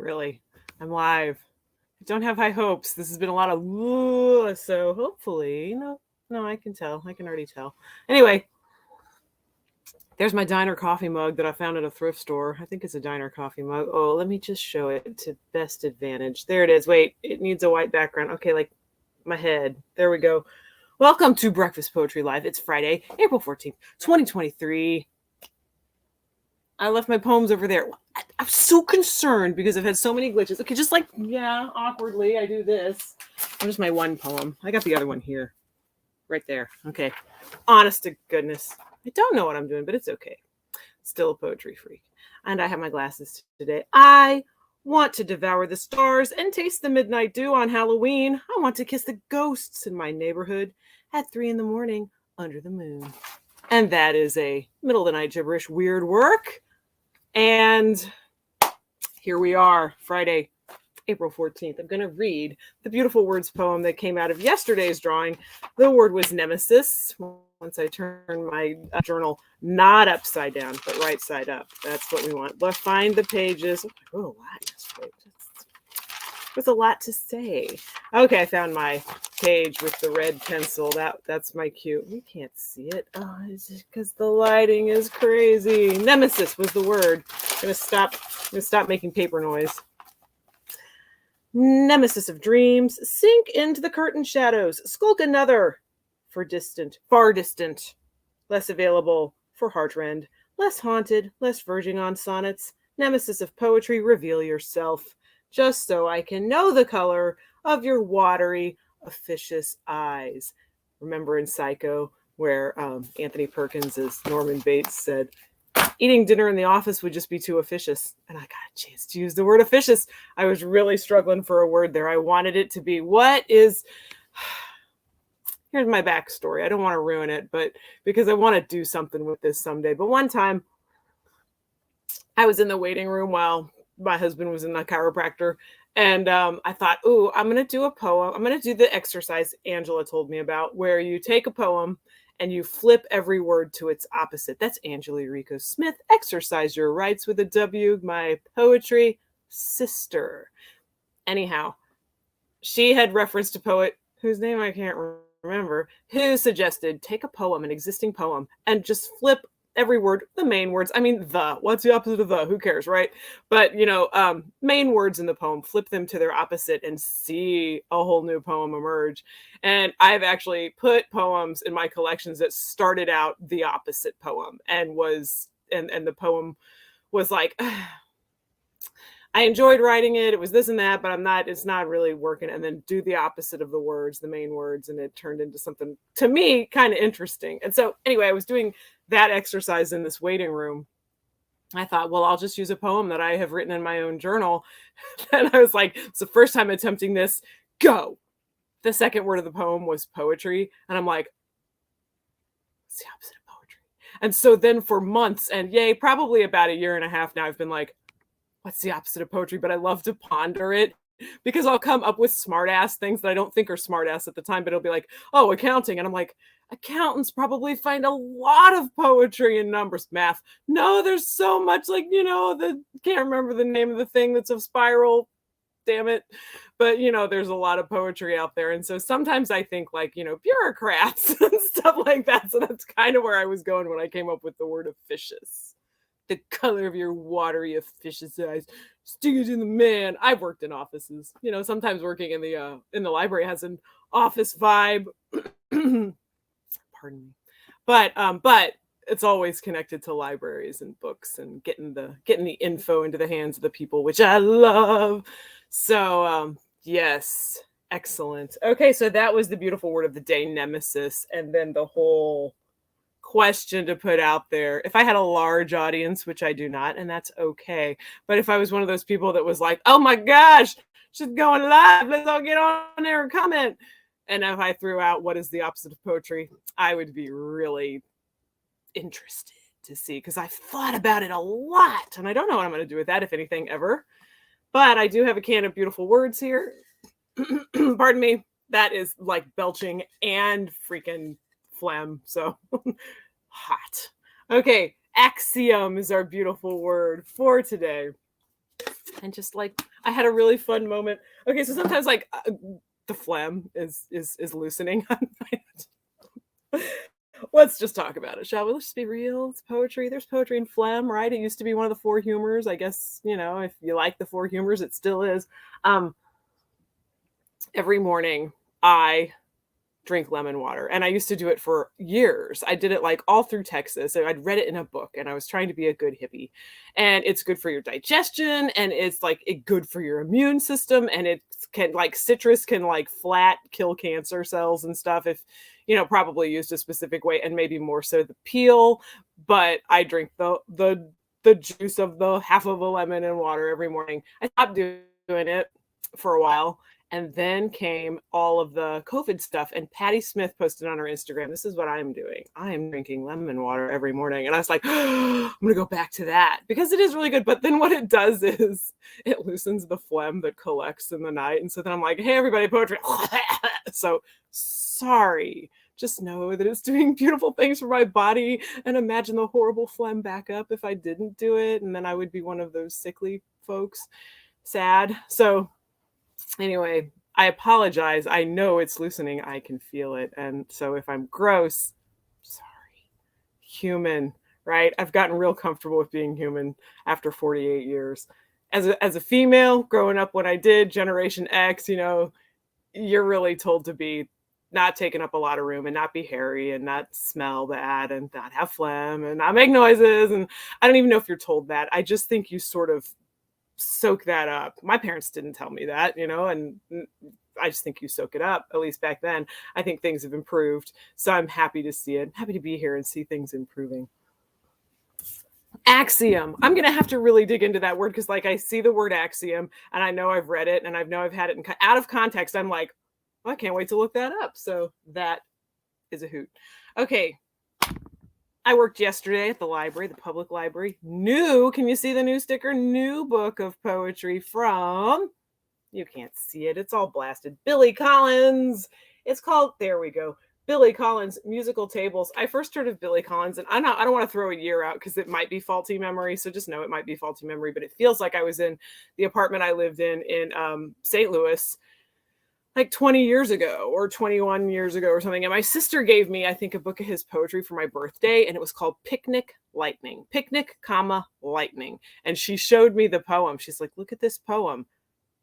really. I'm live. I don't have high hopes. This has been a lot of so hopefully, no, I can tell. I can already tell. Anyway, there's my diner coffee mug that I found at a thrift store. I think it's a diner coffee mug. Oh, let me just show it to best advantage. There it is. Wait, it needs a white background. Okay, like my head. There we go. Welcome to Breakfast Poetry Live. It's Friday, April 14th, 2023. I left my poems over there. I'm so concerned because I've had so many glitches. Okay, just awkwardly, I do this. There's my one poem. I got the other one here. Right there. Okay. Honest to goodness. I don't know what I'm doing, but it's okay. Still a poetry freak. And I have my glasses today. I want to devour the stars and taste the midnight dew on Halloween. I want to kiss the ghosts in my neighborhood at 3 a.m. under the moon. And that is a middle of the night gibberish weird work. And here we are, Friday, April 14th. I'm going to read the beautiful words poem that came out of yesterday's drawing. The word was nemesis. Once I turn my journal not upside down, but right side up. That's what we want. Let's find the pages. I wrote a lot yesterday. There's a lot to say. Okay, I found my page with the red pencil. That's my cue. You can't see it. Oh, it's just because the lighting is crazy. Nemesis was the word. I'm gonna stop making paper noise. Nemesis of dreams, sink into the curtain shadows, skulk another far distant, less available for heartrend, less haunted, less verging on sonnets. Nemesis of poetry, reveal yourself, just so I can know the color of your watery, officious eyes. Remember in Psycho, where Anthony Perkins, as Norman Bates, said, eating dinner in the office would just be too officious. And I got a chance to use the word officious. I was really struggling for a word there. I wanted it to be, here's my backstory. I don't want to ruin it, but because I want to do something with this someday. But one time I was in the waiting room while my husband was in the chiropractor. And I thought, I'm going to do a poem. I'm going to do the exercise Angela told me about, where you take a poem and you flip every word to its opposite. That's Angela Rico Smith. Exercise your rights with a W, my poetry sister. Anyhow, she had referenced a poet whose name I can't remember, who suggested take a poem, an existing poem, and just flip every word, the main words. I mean, what's the opposite of the? Who cares, right? But, main words in the poem, flip them to their opposite and see a whole new poem emerge. And I've actually put poems in my collections that started out the opposite poem and the poem was like, I enjoyed writing it. It was this and that, but it's not really working. And then do the opposite of the words, the main words. And it turned into something, to me, kind of interesting. And so anyway, I was doing that exercise in this waiting room. I thought, well, I'll just use a poem that I have written in my own journal. And I was like, it's the first time attempting this. Go. The second word of the poem was poetry. And I'm like, it's the opposite of poetry. And so then for months and probably about a year and a half now, I've been like, what's the opposite of poetry? But I love to ponder it because I'll come up with smart ass things that I don't think are smart ass at the time, but it'll be like, oh, accounting. And I'm like, accountants probably find a lot of poetry in numbers. Math. No, there's so much can't remember the name of the thing that's a spiral. Damn it. But, there's a lot of poetry out there. And so sometimes I think bureaucrats and stuff like that. So that's kind of where I was going when I came up with the word officious. The color of your watery officious eyes. Stick it in the man. I've worked in offices. Sometimes working in the library has an office vibe. Pardon me. But it's always connected to libraries and books and getting the info into the hands of the people, which I love. So yes, excellent. Okay, so that was the beautiful word of the day, nemesis, and then the whole question to put out there. If I had a large audience, which I do not, and that's okay, but if I was one of those people that was like, oh my gosh, she's going live, let's all get on there and comment, and if I threw out what is the opposite of poetry, I would be really interested to see, because I've thought about it a lot and I don't know what I'm going to do with that, if anything, ever. But I do have a can of beautiful words here. Pardon me. That is like belching and freaking phlegm. So hot. Okay. Axiom is our beautiful word for today. and just like I had a really fun moment. Okay, so sometimes like the phlegm is loosening on my Let's just talk about it, shall we? Let's just be real. It's poetry. There's poetry in phlegm, right? It used to be one of the four humors. I guess, if you like the four humors, it still is. Um, every morning I drink lemon water. And I used to do it for years. I did it like all through Texas. So I'd read it in a book and I was trying to be a good hippie. And it's good for your digestion and it's like good for your immune system. And it can like citrus can like flat kill cancer cells and stuff if, probably used a specific way and maybe more so the peel. But I drink the juice of the half of a lemon in water every morning. I stopped doing it for a while. And then came all of the COVID stuff. And Patty Smith posted on her Instagram, this is what I'm doing. I am drinking lemon water every morning. And I was like, I'm going to go back to that because it is really good. But then what it does is it loosens the phlegm that collects in the night. And so then I'm like, hey, everybody, poetry. So sorry. Just know that it's doing beautiful things for my body. And imagine the horrible phlegm backup if I didn't do it. And then I would be one of those sickly folks. Sad. So anyway, I apologize. I know it's loosening. I can feel it. And so if I'm gross, sorry. Human, right? I've gotten real comfortable with being human after 48 years. As a female, growing up when I did, Generation X, you're really told to be not taking up a lot of room and not be hairy and not smell bad and not have phlegm and not make noises. And I don't even know if you're told that. I just think you sort of soak that up. My parents didn't tell me that, and I just think you soak it up, at least back then. I think things have improved. So I'm happy to see it. Happy to be here and see things improving. Axiom. I'm going to have to really dig into that word because like I see the word axiom and I know I've read it and I know I've had it out of context. I'm like, well, I can't wait to look that up. So that is a hoot. Okay. I worked yesterday at the library, the public library. Can you see the new sticker? New book of poetry from, you can't see it. It's all blasted. Billy Collins. It's called, there we go. Billy Collins, Musical Tables. I first heard of Billy Collins and I don't want to throw a year out because it might be faulty memory. So just know it might be faulty memory, but it feels like I was in the apartment I lived in St. Louis like 20 years ago or 21 years ago or something. And my sister gave me, I think, a book of his poetry for my birthday. And it was called Picnic Lightning. Picnic, lightning. And she showed me the poem. She's like, look at this poem.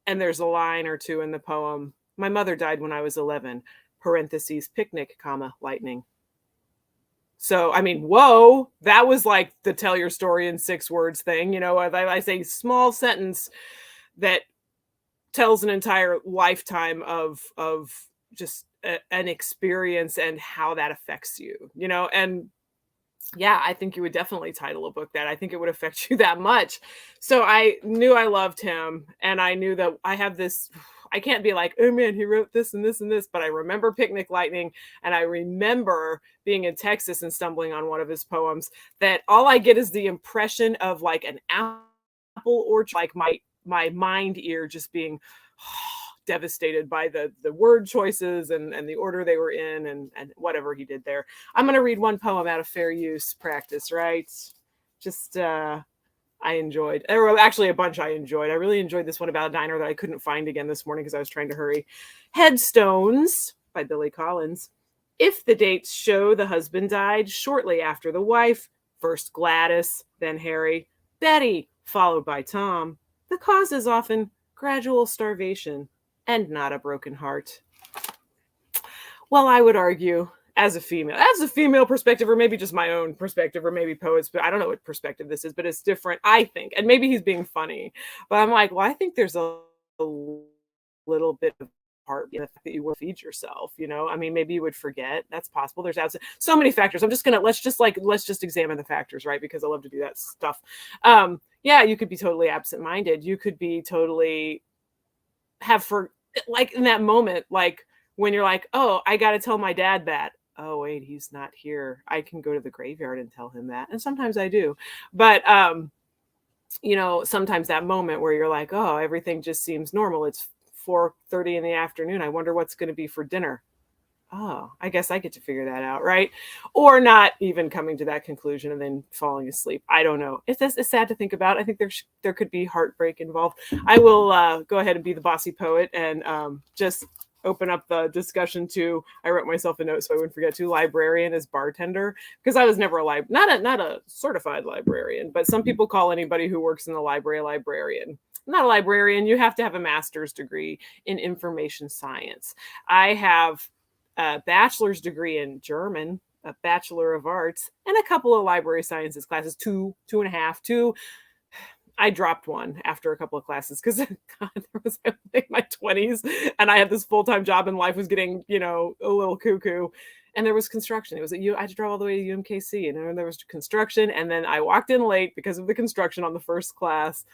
And there's a line or two in the poem. My mother died when I was 11. Parentheses, picnic, lightning. So, I mean, whoa, that was like the tell your story in 6 words thing. I say small sentence that tells an entire lifetime of just an experience and how that affects you, and yeah, I think you would definitely title a book that. I think it would affect you that much. So I knew I loved him and I knew that I have this, I can't be like, oh man, he wrote this and this and this, but I remember Picnic Lightning and I remember being in Texas and stumbling on one of his poems that all I get is the impression of like an apple orchard, like my mind ear just being devastated by the word choices and the order they were in and whatever he did there. I'm going to read one poem out of fair use practice, right? Just I enjoyed. There were actually a bunch I enjoyed. I really enjoyed this one about a diner that I couldn't find again this morning because I was trying to hurry. Headstones by Billy Collins. If the dates show the husband died shortly after the wife, first Gladys, then Harry, Betty, followed by Tom, the cause is often gradual starvation and not a broken heart. Well, I would argue as a female perspective, or maybe just my own perspective, or maybe poets, but I don't know what perspective this is, but it's different, I think. And maybe he's being funny, but I'm like, well, I think there's a little bit of part in the fact that you will feed yourself, I mean, maybe you would forget. That's possible. There's so many factors. I'm just going to, let's just examine the factors, right? Because I love to do that stuff. Yeah, you could be totally absent-minded. You could be totally like in that moment, like when you're like, oh, I got to tell my dad that. Oh, wait, he's not here. I can go to the graveyard and tell him that. And sometimes I do. But, sometimes that moment where you're like, oh, everything just seems normal. It's 4:30 in the afternoon. I wonder what's going to be for dinner. Oh, I guess I get to figure that out, right? Or not even coming to that conclusion and then falling asleep. I don't know. It's sad to think about. I think there could be heartbreak involved. I will go ahead and be the bossy poet and just open up the discussion to. I wrote myself a note so I wouldn't forget to librarian as bartender, because I was never not a certified librarian, but some people call anybody who works in the library a librarian. I'm not a librarian. You have to have a master's degree in information science. I have a bachelor's degree in German, a bachelor of arts, and a couple of library sciences classes, two and a half, two. I dropped one after a couple of classes because God, there was like my 20s and I had this full-time job and life was getting, a little cuckoo. And there was construction. It was I had to drive all the way to UMKC, and then there was construction. And then I walked in late because of the construction on the first class.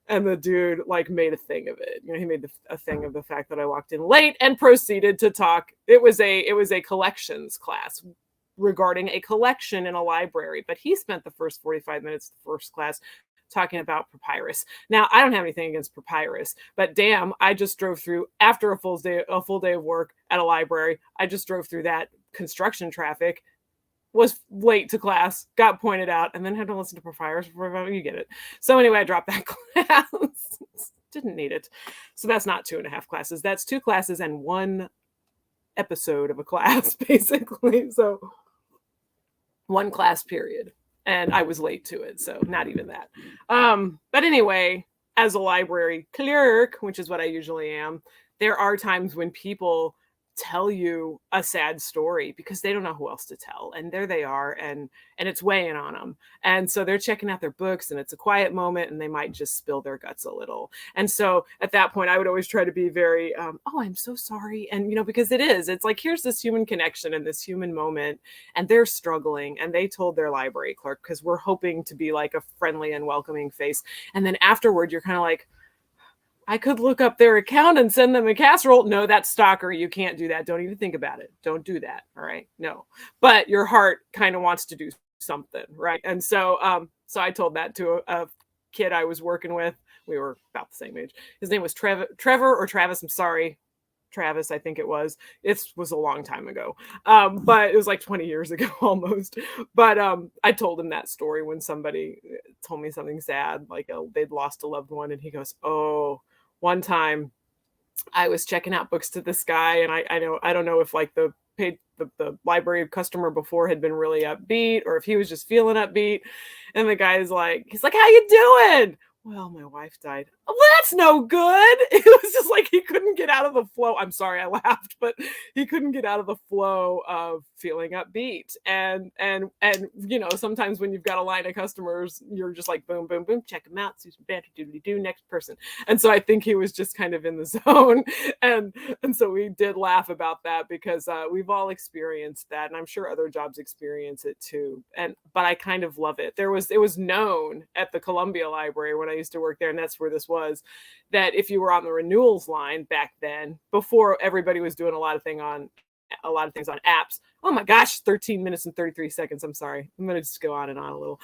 And the dude like made a thing of it. He made a thing of the fact that I walked in late and proceeded to talk. It was a collections class regarding a collection in a library, but he spent the first 45 minutes of the first class talking about papyrus. Now, I don't have anything against papyrus, but damn, I just drove through after a full day of work at a library. I just drove through that construction traffic, was late to class, got pointed out, and then had to listen to papyrus before you get it. So anyway, I dropped that class. Didn't need it. So that's not 2.5 classes. That's 2 classes and 1 episode of a class, basically. So 1 class period. And I was late to it, so not even that. But anyway, as a library clerk, which is what I usually am, there are times when people tell you a sad story because they don't know who else to tell, and there they are, and it's weighing on them, and so they're checking out their books, and it's a quiet moment, and they might just spill their guts a little. And so at that point I would always try to be very oh, I'm so sorry. And because it's like, here's this human connection and this human moment, and they're struggling, and they told their library clerk, because we're hoping to be like a friendly and welcoming face, and then afterward you're kind of like, I could look up their account and send them a casserole. No, that's stalker. You can't do that. Don't even think about it. Don't do that. All right. No. But your heart kind of wants to do something, right? And so I told that to a kid I was working with. We were about the same age. His name was Trevor or Travis. I'm sorry. Travis, I think it was. It was a long time ago. But it was like 20 years ago almost. But I told him that story when somebody told me something sad, like they'd lost a loved one. And he goes, oh, one time I was checking out books to this guy, and I don't know if like the library customer before had been really upbeat or if he was just feeling upbeat. And the guy's like, he's like, how you doing? Well, my wife died. Oh, well, that's no good. It was just like he couldn't get out of the flow. I'm sorry, I laughed, but he couldn't get out of the flow of feeling upbeat. And sometimes when you've got a line of customers, you're just like boom, boom, boom, check them out, see some banter, doodly-doo, next person. And so I think he was just kind of in the zone. And so we did laugh about that because we've all experienced that, and I'm sure other jobs experience it too. But I kind of love it. It was known at the Columbia Library when I used to work there, and that's where this was, that if you were on the renewals line back then, before everybody was doing a lot of things on apps. Oh my gosh, 13 minutes and 33 seconds. I'm sorry. I'm going to just go on and on a little.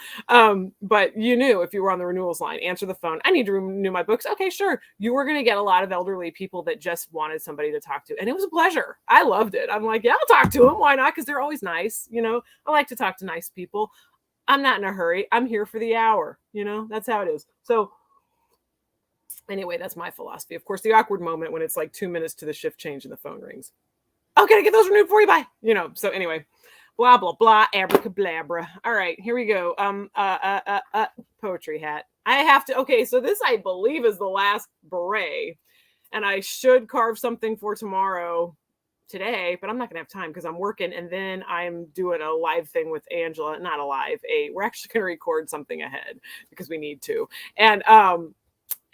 But you knew if you were on the renewals line, answer the phone. I need to renew my books. Okay, sure. You were going to get a lot of elderly people that just wanted somebody to talk to. And it was a pleasure. I loved it. I'm like, yeah, I'll talk to them. Why not? Because they're always nice. I like to talk to nice people. I'm not in a hurry. I'm here for the hour. That's how it is. So anyway, that's my philosophy. Of course, the awkward moment when it's like 2 minutes to the shift change and the phone rings. Oh, can I get those renewed for you? Bye. So anyway, blah, blah, blah, abracadabra. All right, here we go. Poetry hat. I have to, okay, so this I believe is the last beret, and I should carve something for today, but I'm not gonna have time because I'm working, and then I'm doing a live thing with Angela. Not a live, we're actually gonna record something ahead because we need to. And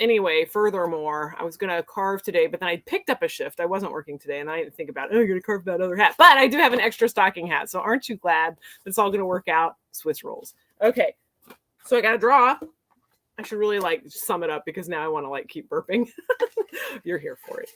anyway, furthermore, I was going to carve today, but then I picked up a shift. I wasn't working today, and I didn't think about, I'm going to carve that other hat. But I do have an extra stocking hat, so aren't you glad that it's all going to work out? Swiss rolls. Okay, so I got to draw. I should really sum it up because now I want to keep burping. You're here for it.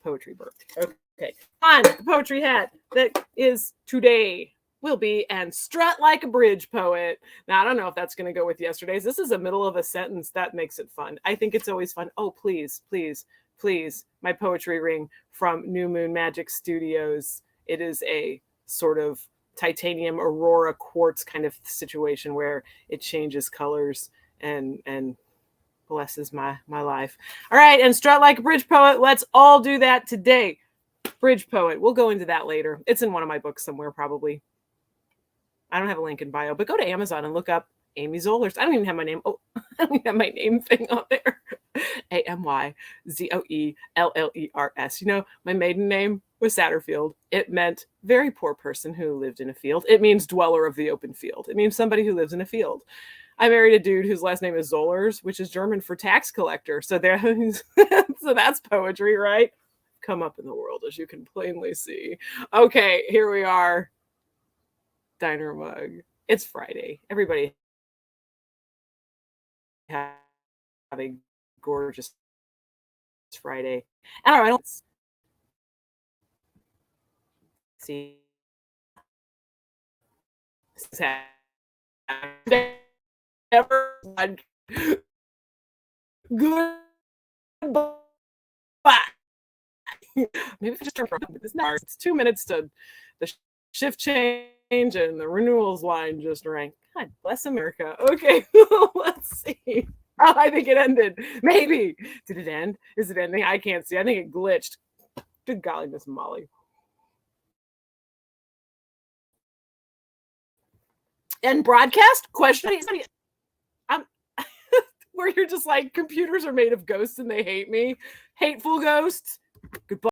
Poetry burp. Okay, on the poetry hat that is today will be and strut like a bridge poet. Now, I don't know if that's going to go with yesterday's. This is a middle of a sentence. That makes it fun. I think it's always fun. Oh, please, please, please. My poetry ring from New Moon Magic Studios It is a sort of titanium aurora quartz kind of situation where it changes colors and blesses my life. All right, and strut like a bridge poet. Let's all do that today. Bridge poet. We'll go into that later. It's in one of my books somewhere, probably. I don't have a link in bio, but go to Amazon and look up Amy Zollers. I don't even have my name. Oh, I don't even have my name thing on there. AMYZOELLERS. You know, my maiden name was Satterfield. It meant very poor person who lived in a field. It means dweller of the open field. It means somebody who lives in a field. I married a dude whose last name is Zollers, which is German for tax collector. So there, so that's poetry, right? Come up in the world, as you can plainly see. Okay, here we are. Diner mug. It's Friday. Everybody have a gorgeous Friday. And all right, let's see. Ever good. Maybe if I just turn from this now. It's 2 minutes to the shift change and the renewals line just rang. God bless America. Okay, let's see. Oh, I think it ended. Maybe. Did it end? Is it ending? I can't see. I think it glitched. Good golly, Miss Molly. And broadcast? Question? I'm where you're just like, computers are made of ghosts and they hate me. Hateful ghosts. Goodbye.